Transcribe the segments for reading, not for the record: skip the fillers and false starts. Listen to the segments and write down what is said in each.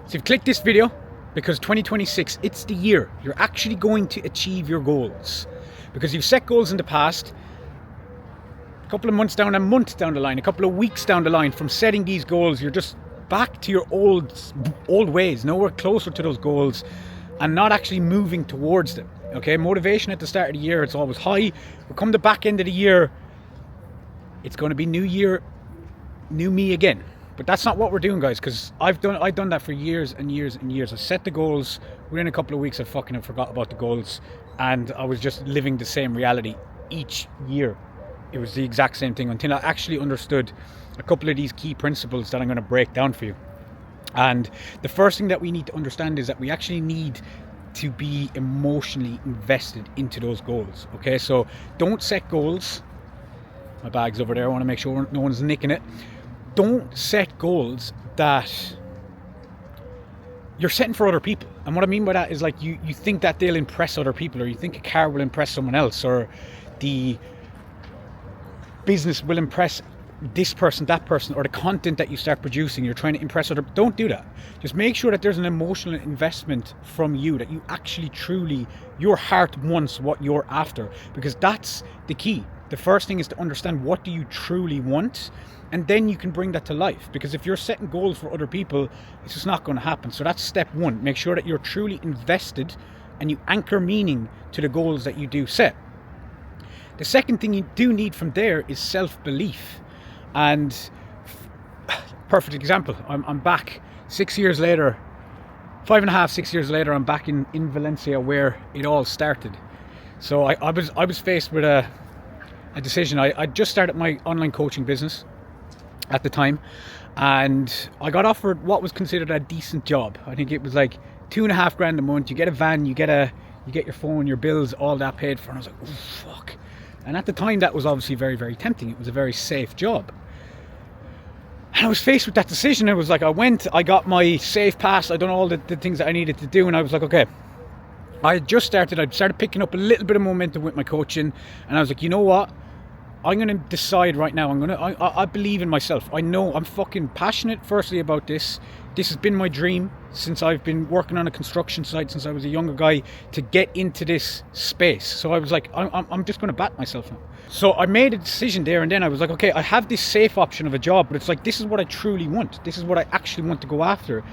So you've clicked this video because 2026, it's the year you're actually going to achieve your goals. Because you've set goals in the past, a couple of months down, a month down the line, a couple of weeks down the line from setting these goals, you're just back to your old ways, nowhere closer to those goals and not actually moving towards them. Okay, motivation at the start of the year, it's always high. We'll come the back end of the year, it's going to be new year, new me again. But that's not what we're doing, guys, because I've done that for years and years and years. I set the goals, within a couple of weeks I fucking forgot about the goals, and I was just living the same reality each year. It was the exact same thing until I actually understood a couple of these key principles that I'm going to break down for you. And the first thing that we need to understand is that we actually need to be emotionally invested into those goals. Okay, so don't set goals. My bag's over there, I want to make sure no one's nicking it. Don't set goals that you're setting for other people. And what I mean by that is, like, you think that they'll impress other people, or you think a car will impress someone else, or the business will impress this person, that person, or the content that you start producing, you're trying to impress other. Don't do that. Just make sure that there's an emotional investment from you, that you actually truly, your heart wants what you're after, because that's the key. The first thing is to understand, what do you truly want, and then you can bring that to life. Because if you're setting goals for other people, it's just not going to happen. So that's step one. Make sure that you're truly invested and you anchor meaning to the goals that you do set. The second thing you do need from there is self-belief. And perfect example, I'm back 6 years later, 5.5, 6 years later, I'm back in Valencia where it all started. So I was faced with a decision. I just started my online coaching business at the time, and I got offered what was considered a decent job. I think it was like $2,500 a month. You get a van, you get your phone, your bills, all that paid for. And I was like, oh fuck. And at the time, that was obviously very, very tempting. It was a very safe job. And I was faced with that decision. It was like, I got my safe pass, I done all the things that I needed to do, and I was like, okay. I started picking up a little bit of momentum with my coaching, and I was like, you know what? I'm going to decide right now. I believe in myself. I know I'm fucking passionate, firstly, about this. This has been my dream since I've been working on a construction site since I was a younger guy, to get into this space. So I was like, I'm just going to back myself now. So I made a decision there and then. I was like, okay, I have this safe option of a job, but it's like, this is what I truly want. This is what I actually want to go after.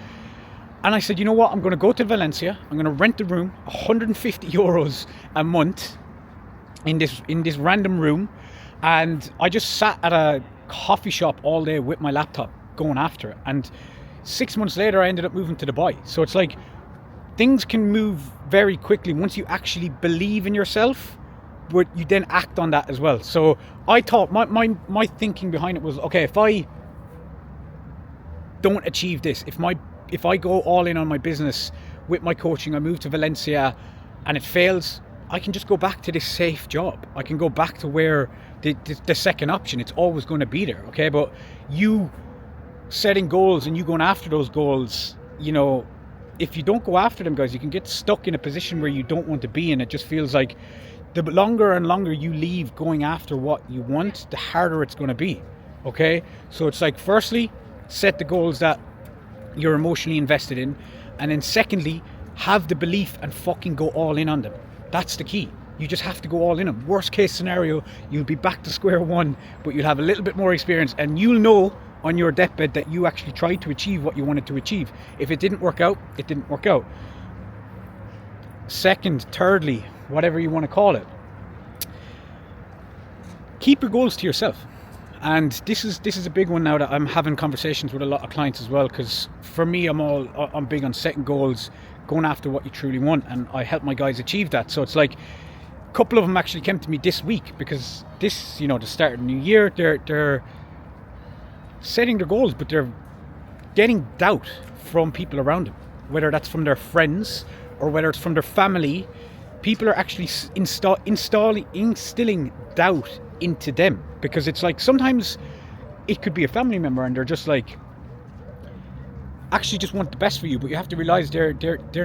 And I said, you know what? I'm going to go to Valencia. I'm going to rent a room, 150 euros a month in this random room. And I just sat at a coffee shop all day with my laptop going after it. And 6 months later, I ended up moving to Dubai. So it's like, things can move very quickly once you actually believe in yourself, but you then act on that as well. So I thought, my thinking behind it was, okay, if I don't achieve this, if I go all in on my business with my coaching, I move to Valencia and it fails, I can just go back to this safe job. I can go back to where the second option, it's always going to be there, okay? But you setting goals and you going after those goals, you know, if you don't go after them, guys, you can get stuck in a position where you don't want to be in. It just feels like the longer and longer you leave going after what you want, the harder it's going to be, okay? So it's like, firstly, set the goals that you're emotionally invested in, and then secondly, have the belief and fucking go all in on them. That's the key. You just have to go all in on them. Worst case scenario, you'll be back to square one, but you'll have a little bit more experience, and you'll know on your deathbed that you actually tried to achieve what you wanted to achieve. If it didn't work out, it didn't work out. Second, thirdly, whatever you want to call it, keep your goals to yourself. And this is a big one now that I'm having conversations with a lot of clients as well, because for me, I'm big on setting goals, going after what you truly want, and I help my guys achieve that. So it's like, a couple of them actually came to me this week, because this, you know, the start of the new year, they're setting their goals, but they're getting doubt from people around them, whether that's from their friends or whether it's from their family. People are actually instilling doubt into them, because it's like, sometimes it could be a family member and they're just like, actually just want the best for you, but you have to realize they're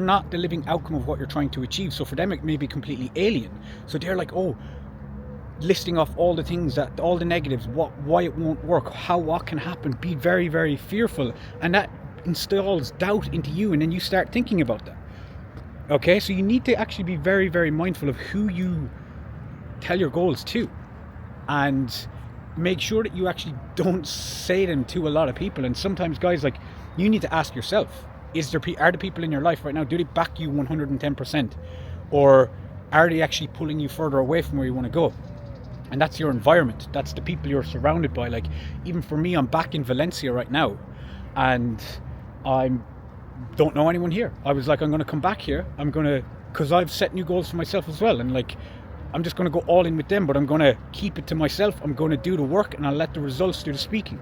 not the living outcome of what you're trying to achieve. So for them, it may be completely alien. So they're like, oh, listing off all the things, that all the negatives, why it won't work, what can happen, be very, very fearful, and that installs doubt into you, and then you start thinking about that. Okay, so you need to actually be very, very mindful of who you tell your goals to, and make sure that you actually don't say them to a lot of people. And sometimes, guys, like, you need to ask yourself, are the people in your life right now, do they back you 110%, or are they actually pulling you further away from where you want to go? And that's your environment, that's the people you're surrounded by. Like, even for me, I'm back in Valencia right now, and I don't know anyone here. I was like, I'm going to come back here, because I've set new goals for myself as well, and like, I'm just going to go all in with them, but I'm going to keep it to myself. I'm going to do the work, and I'll let the results do the speaking.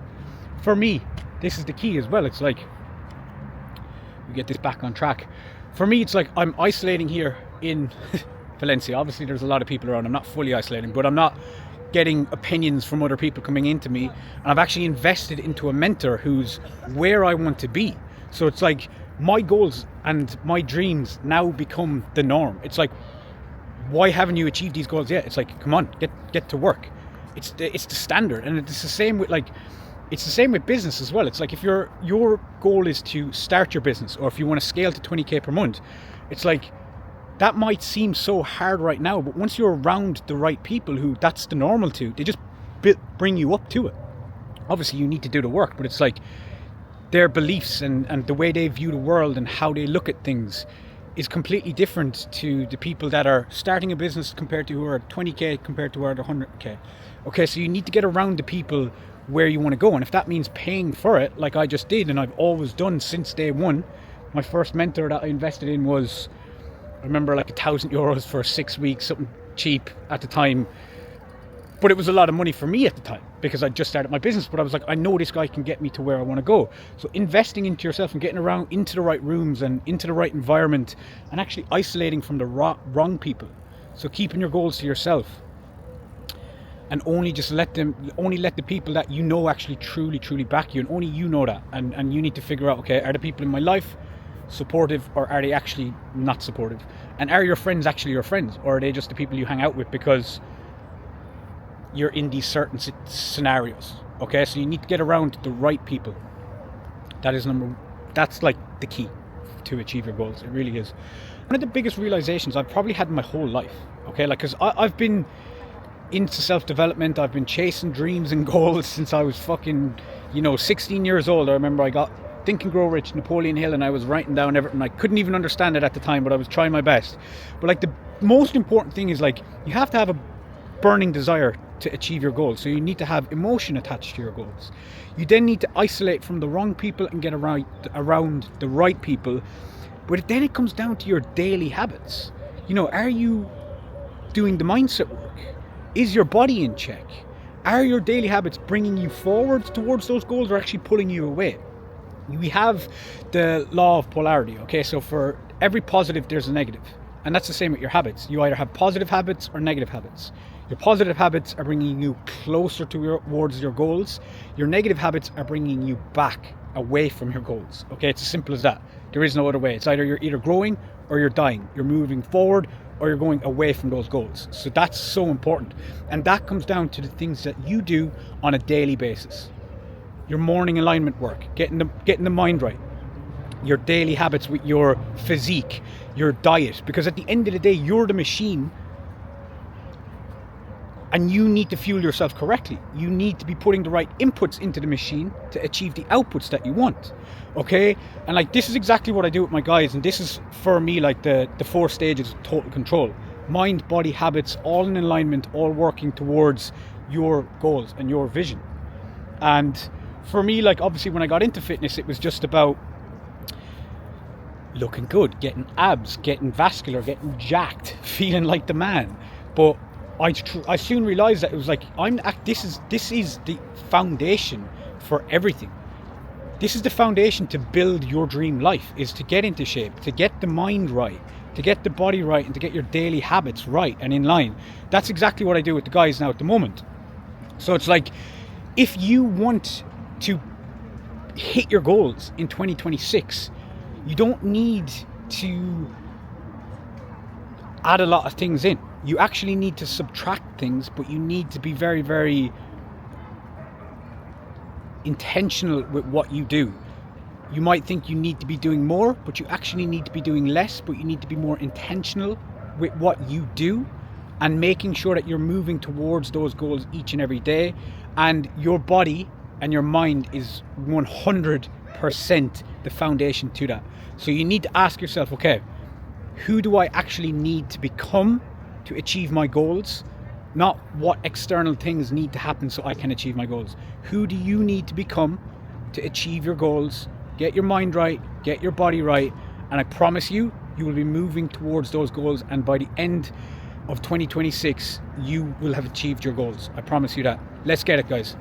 For me, this is the key as well. It's like, we get this back on track. For me, it's like, I'm isolating here in Valencia. Obviously, there's a lot of people around. I'm not fully isolating, but I'm not getting opinions from other people coming into me. And I've actually invested into a mentor who's where I want to be. So it's like, my goals and my dreams now become the norm. It's like, why haven't you achieved these goals yet? It's like, come on, get to work. It's the standard. And it's the same with business as well. It's like, if your goal is to start your business, or if you want to scale to 20k per month, it's like, that might seem so hard right now, but once you're around the right people who that's the normal to, they just bring you up to it. Obviously, you need to do the work, but it's like, their beliefs and the way they view the world and how they look at things is completely different to the people that are starting a business compared to who are 20k compared to who are 100k. Okay, so you need to get around the people where you want to go, and if that means paying for it, like I just did, and I've always done since day one. My first mentor that I invested in was, I remember, like €1,000 for 6 weeks, something cheap at the time, but it was a lot of money for me at the time because I just started my business. But I was like, I know this guy can get me to where I want to go. So investing into yourself and getting around into the right rooms and into the right environment, and actually isolating from the wrong people. So keeping your goals to yourself, and only let the people that you know actually truly back you, and only you know that. And you need to figure out, okay, are the people in my life supportive, or are they actually not supportive? And are your friends actually your friends, or are they just the people you hang out with because you're in these certain scenarios? Okay, so you need to get around the right people. That's like the key to achieve your goals. It really is. One of the biggest realizations I've probably had in my whole life. Okay, like, because I've been into self-development, I've been chasing dreams and goals since I was 16 years old. I remember I got Think and Grow Rich, Napoleon Hill, and I was writing down everything. I couldn't even understand it at the time, but I was trying my best. But like, the most important thing is, like, you have to have a burning desire to achieve your goals. So you need to have emotion attached to your goals. You then need to isolate from the wrong people and get around the right people. But then it comes down to your daily habits. Are you doing the mindset work? Is your body in check? Are your daily habits bringing you forward towards those goals, or actually pulling you away? We have the law of polarity. Okay, so for every positive there's a negative, and that's the same with your habits. You either have positive habits or negative habits. Your positive habits are bringing you closer towards your goals. Your negative habits are bringing you back away from your goals. Okay, it's as simple as that. There is no other way. It's you're either growing or you're dying. You're moving forward or you're going away from those goals. So that's so important. And that comes down to the things that you do on a daily basis. Your morning alignment work, getting the mind right. Your daily habits with your physique, your diet. Because at the end of the day, you're the machine, and you need to fuel yourself correctly. You need to be putting the right inputs into the machine to achieve the outputs that you want. Okay? And like, this is exactly what I do with my guys. And this is, for me, like the 4 stages of total control. Mind, body, habits, all in alignment, all working towards your goals and your vision. And for me, like, obviously when I got into fitness, it was just about looking good, getting abs, getting vascular, getting jacked, feeling like the man. But I soon realized that it was like, this is the foundation for everything. This is the foundation to build your dream life, is to get into shape, to get the mind right, to get the body right, and to get your daily habits right and in line. That's exactly what I do with the guys now at the moment. So it's like, if you want to hit your goals in 2026, you don't need to add a lot of things in. You actually need to subtract things, but you need to be very, very intentional with what you do. You might think you need to be doing more, but you actually need to be doing less, but you need to be more intentional with what you do and making sure that you're moving towards those goals each and every day. And your body and your mind is 100% the foundation to that. So you need to ask yourself, okay, who do I actually need to become to achieve my goals? Not what external things need to happen so I can achieve my goals. Who do you need to become to achieve your goals? Get your mind right, get your body right, and I promise you, you will be moving towards those goals, and by the end of 2026, you will have achieved your goals. I promise you that. Let's get it, guys.